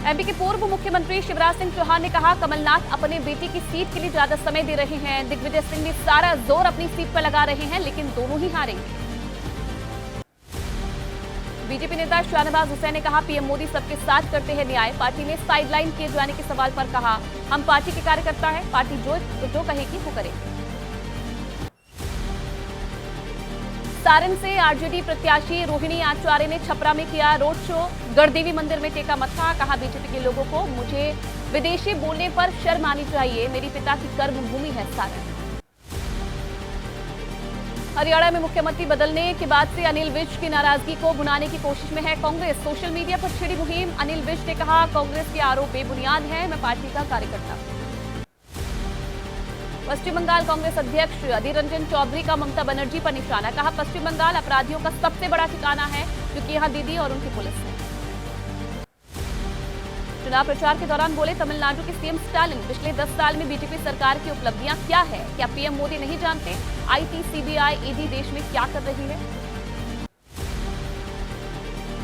MP के पूर्व मुख्यमंत्री शिवराज सिंह चौहान ने कहा, कमलनाथ अपने बेटे की सीट के लिए ज्यादा समय दे रहे हैं। दिग्विजय सिंह ने सारा जोर अपनी सीट पर लगा रहे हैं, लेकिन दोनों ही हारेंगे। बीजेपी नेता शाहनवाज हुसैन ने कहा, पीएम मोदी सबके साथ करते हैं न्याय। पार्टी ने साइडलाइन किए जाने के सवाल पर कहा, हम पार्टी के कार्यकर्ता हैं, पार्टी जो कहेगी वो करेंगे। सारण से आरजेडी प्रत्याशी रोहिणी आचार्य ने छपरा में किया रोड शो। गढ़देवी मंदिर में टेका मत्था। कहा, बीजेपी के लोगों को मुझे विदेशी बोलने पर शर्म आनी चाहिए। मेरी पिता की कर्म भूमि है सारण। हरियाणा में मुख्यमंत्री बदलने के बाद से अनिल विज की नाराजगी को भुनाने की कोशिश में है कांग्रेस। सोशल मीडिया पर छिड़ी मुहिम। अनिल विज ने कहा, कांग्रेस के आरोप बेबुनियाद है, मैं पार्टी का कार्यकर्ता हूं। पश्चिम बंगाल कांग्रेस अध्यक्ष अधीर रंजन चौधरी का ममता बनर्जी पर निशाना। कहा, पश्चिम बंगाल अपराधियों का सबसे बड़ा ठिकाना है, क्योंकि यहां दीदी और उनकी पुलिस है। चुनाव प्रचार के दौरान बोले तमिलनाडु के सीएम स्टालिन, पिछले 10 साल में बीजेपी सरकार की उपलब्धियां क्या है? क्या पीएम मोदी नहीं जानते आईटी, सीबीआई, ईडी देश में क्या कर रही है?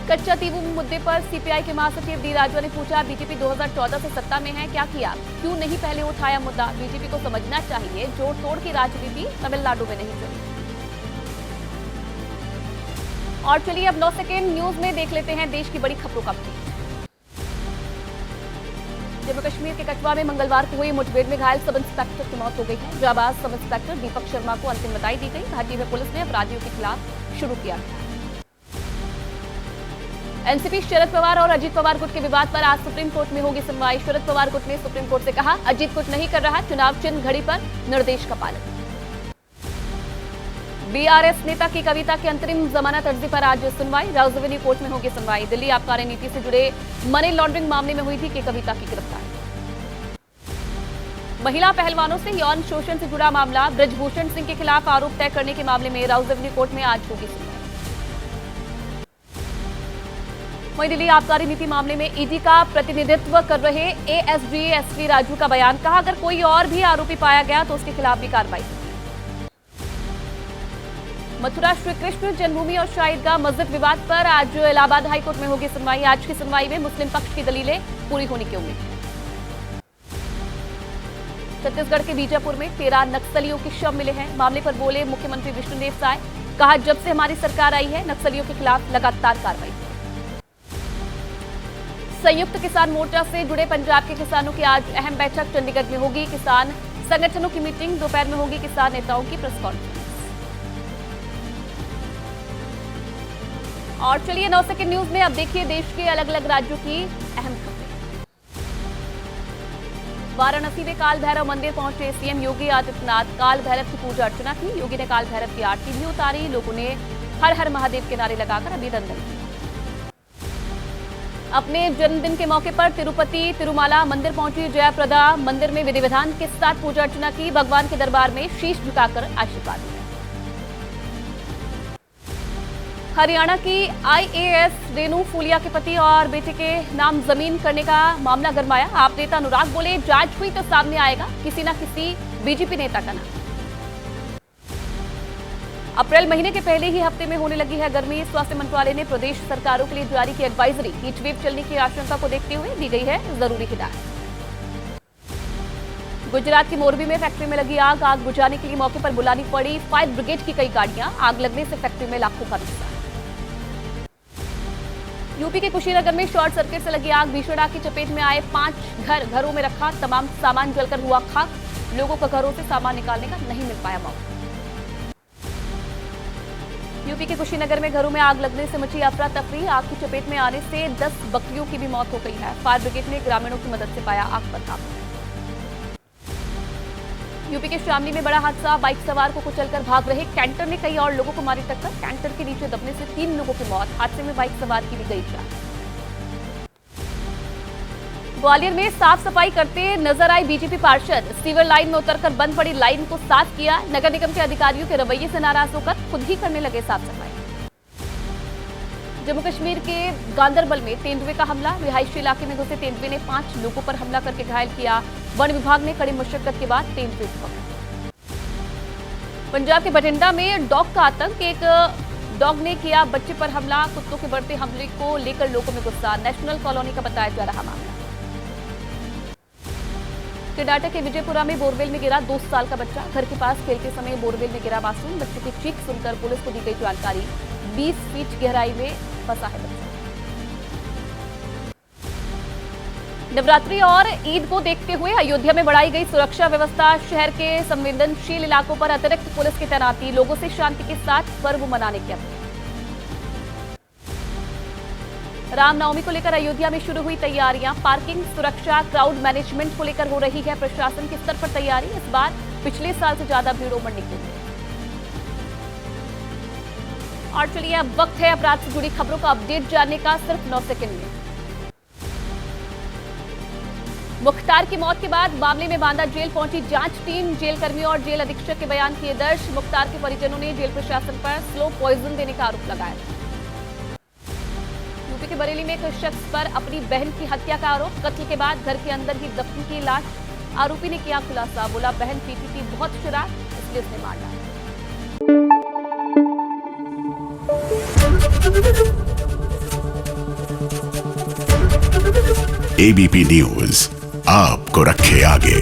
कच्चा तीवू मुद्दे पर सीपीआई के महासचिव डी राजवा ने पूछा, बीजेपी 2014 से सत्ता में है, क्या किया? क्यों नहीं पहले उठाया मुद्दा? बीजेपी को समझना चाहिए, जोड़ तोड़ की राजनीति तमिलनाडु में नहीं चली। और चलिए अब 9 सेकेंड न्यूज में देख लेते हैं देश की बड़ी खबरों का अपडेट। जम्मू कश्मीर के कठुआ में मंगलवार को हुई मुठभेड़ में घायल सब इंस्पेक्टर की मौत हो गई है। जाबाज सब इंस्पेक्टर दीपक शर्मा को अंतिम बधाई दी गई। घाटी में पुलिस ने अपराधियों के खिलाफ शुरू किया गया। एनसीपी शरद पवार और अजीत पवार गुट के विवाद पर आज सुप्रीम कोर्ट में होगी सुनवाई। शरद पवार गुट ने सुप्रीम कोर्ट से कहा, अजीत गुट नहीं कर रहा चुनाव चिन्ह घड़ी पर निर्देश का पालन। बीआरएस नेता की कविता की अंतरिम जमानत अर्जी पर आज सुनवाई। राउज एवेन्यू कोर्ट में होगी सुनवाई। दिल्ली आबकारी नीति से जुड़े मनी लॉन्ड्रिंग मामले में हुई थी कि कविता की गिरफ्तारी। महिला पहलवानों से यौन शोषण से जुड़ा मामला, ब्रजभूषण सिंह के खिलाफ आरोप तय करने के मामले में राउज एवेन्यू कोर्ट में आज होगी सुनवाई। वहीं दिल्ली आबकारी नीति मामले में ईडी का प्रतिनिधित्व कर रहे एएसडी एसवी राजू का बयान। कहा, अगर कोई और भी आरोपी पाया गया तो उसके खिलाफ भी कार्रवाई होगी। मथुरा श्री कृष्ण जन्मभूमि और शाहीदगाह मस्जिद विवाद पर आज इलाहाबाद हाईकोर्ट में होगी सुनवाई। आज की सुनवाई में मुस्लिम पक्ष की दलीलें पूरी होने की उम्मीद है। छत्तीसगढ़ के बीजापुर में 13 नक्सलियों के शव मिले हैं। मामले पर बोले मुख्यमंत्री विष्णुदेव साय। कहा, जब से हमारी सरकार आई है नक्सलियों के खिलाफ लगातार कार्रवाई। संयुक्त किसान मोर्चा से जुड़े पंजाब के किसानों की आज अहम बैठक चंडीगढ़ में होगी। किसान संगठनों की मीटिंग दोपहर में होगी। किसान नेताओं की प्रेस कॉन्फ्रेंस। और चलिए 9 सेकेंड न्यूज में अब देखिए देश के अलग अलग राज्यों की अहम खबरें। वाराणसी में काल भैरव मंदिर पहुंचे सीएम योगी आदित्यनाथ। काल भैरव की पूजा अर्चना की। योगी ने काल भैरव की आरती भी उतारी। लोगों ने हर हर महादेव के नारे लगाकर अभिनंदन किया। अपने जन्मदिन के मौके पर तिरुपति तिरुमाला मंदिर पहुंची जयाप्रदा। मंदिर में विधि विधान के साथ पूजा अर्चना की। भगवान के दरबार में शीश झुकाकर आशीर्वाद लिया। हरियाणा की आईएएस रेणु फूलिया के पति और बेटे के नाम जमीन करने का मामला गरमाया। आप नेता अनुराग बोले, जांच हुई तो सामने आएगा किसी न किसी बीजेपी नेता का नाम। अप्रैल महीने के पहले ही हफ्ते में होने लगी है गर्मी। स्वास्थ्य मंत्रालय ने प्रदेश सरकारों के लिए जारी की एडवाइजरी। हीटवेव चलने की आशंका को देखते हुए दी गई है जरूरी हिदायत। गुजरात की मोरबी में फैक्ट्री में लगी आग। आग बुझाने के लिए मौके पर बुलानी पड़ी फायर ब्रिगेड की कई गाड़ियां। आग लगने से फैक्ट्री में लाखों का नुकसान। यूपी के कुशीनगर में शॉर्ट सर्किट से लगी आग। भीषण आग की चपेट में आए 5 घरों में रखा तमाम सामान जलकर हुआ खाक। लोगों को घरों से सामान निकालने का नहीं मिल पाया मौका। यूपी के कुशीनगर में घरों में आग लगने से मची अफरा तफरी। आग की चपेट में आने से 10 बकरियों की भी मौत हो गई है। फायर ब्रिगेड ने ग्रामीणों की मदद से पाया आग पर काबू। यूपी के शामली में बड़ा हादसा। बाइक सवार को कुचलकर भाग रहे कैंटर ने कई और लोगों को मारी टक्कर। कैंटर के नीचे दबने से 3 लोगों की मौत। हादसे में बाइक सवार की भी गई जान। ग्वालियर में साफ सफाई करते नजर आए बीजेपी पार्षद। सीवर लाइन में उतरकर बंद पड़ी लाइन को साफ किया। नगर निगम के अधिकारियों के रवैये से नाराज होकर खुद ही करने लगे साफ सफाई। जम्मू कश्मीर के गांदरबल में तेंदुए का हमला। रिहायशी इलाके में घुसे तेंदुए ने 5 लोगों पर हमला करके घायल किया। वन विभाग ने कड़ी मशक्कत के बाद तेंदुए को पकड़ा। पंजाब के बठिंडा में डॉग का आतंक। एक डॉग ने किया बच्चे पर हमला। कुत्तों के बढ़ते हमले को लेकर लोगों में गुस्सा। नेशनल कॉलोनी का बताया जा रहा मामला। केडाटा के विजयपुरा में बोरवेल में गिरा 2 साल का बच्चा। घर के पास खेलते समय बोरवेल में गिरा मासूम। बच्चे की चीख सुनकर पुलिस को दी गई जानकारी। 20 फीट गहराई में फंसा है बच्चा। नवरात्रि और ईद को देखते हुए अयोध्या में बढ़ाई गई सुरक्षा व्यवस्था। शहर के संवेदनशील इलाकों पर अतिरिक्त पुलिस की तैनाती। लोगों से शांति के साथ पर्व मनाने की अपील। रामनवमी को लेकर अयोध्या में शुरू हुई तैयारियां। पार्किंग, सुरक्षा, क्राउड मैनेजमेंट को लेकर हो रही है प्रशासन के स्तर पर तैयारी। इस बार पिछले साल से ज्यादा भीड़ उमड़ने की है। और चलिए अब वक्त है अपराध से जुड़ी खबरों का अपडेट जानने का, सिर्फ 9 सेकंड में। मुख्तार की मौत के बाद मामले में बांदा जेल पहुंची जांच टीम। जेल कर्मियों और जेल अधीक्षक के बयान किए दर्ज। मुख्तार के परिजनों ने जेल प्रशासन पर स्लो पॉइजन देने का आरोप लगाया। यूपी के बरेली में एक शख्स पर अपनी बहन की हत्या का आरोप। कत्ल के बाद घर के अंदर ही दफन की लाश। आरोपी ने किया खुलासा। बोला बहन पीती थी बहुत शराब, इसलिए उसने मार डाला। एबीपी न्यूज आपको रखे आगे।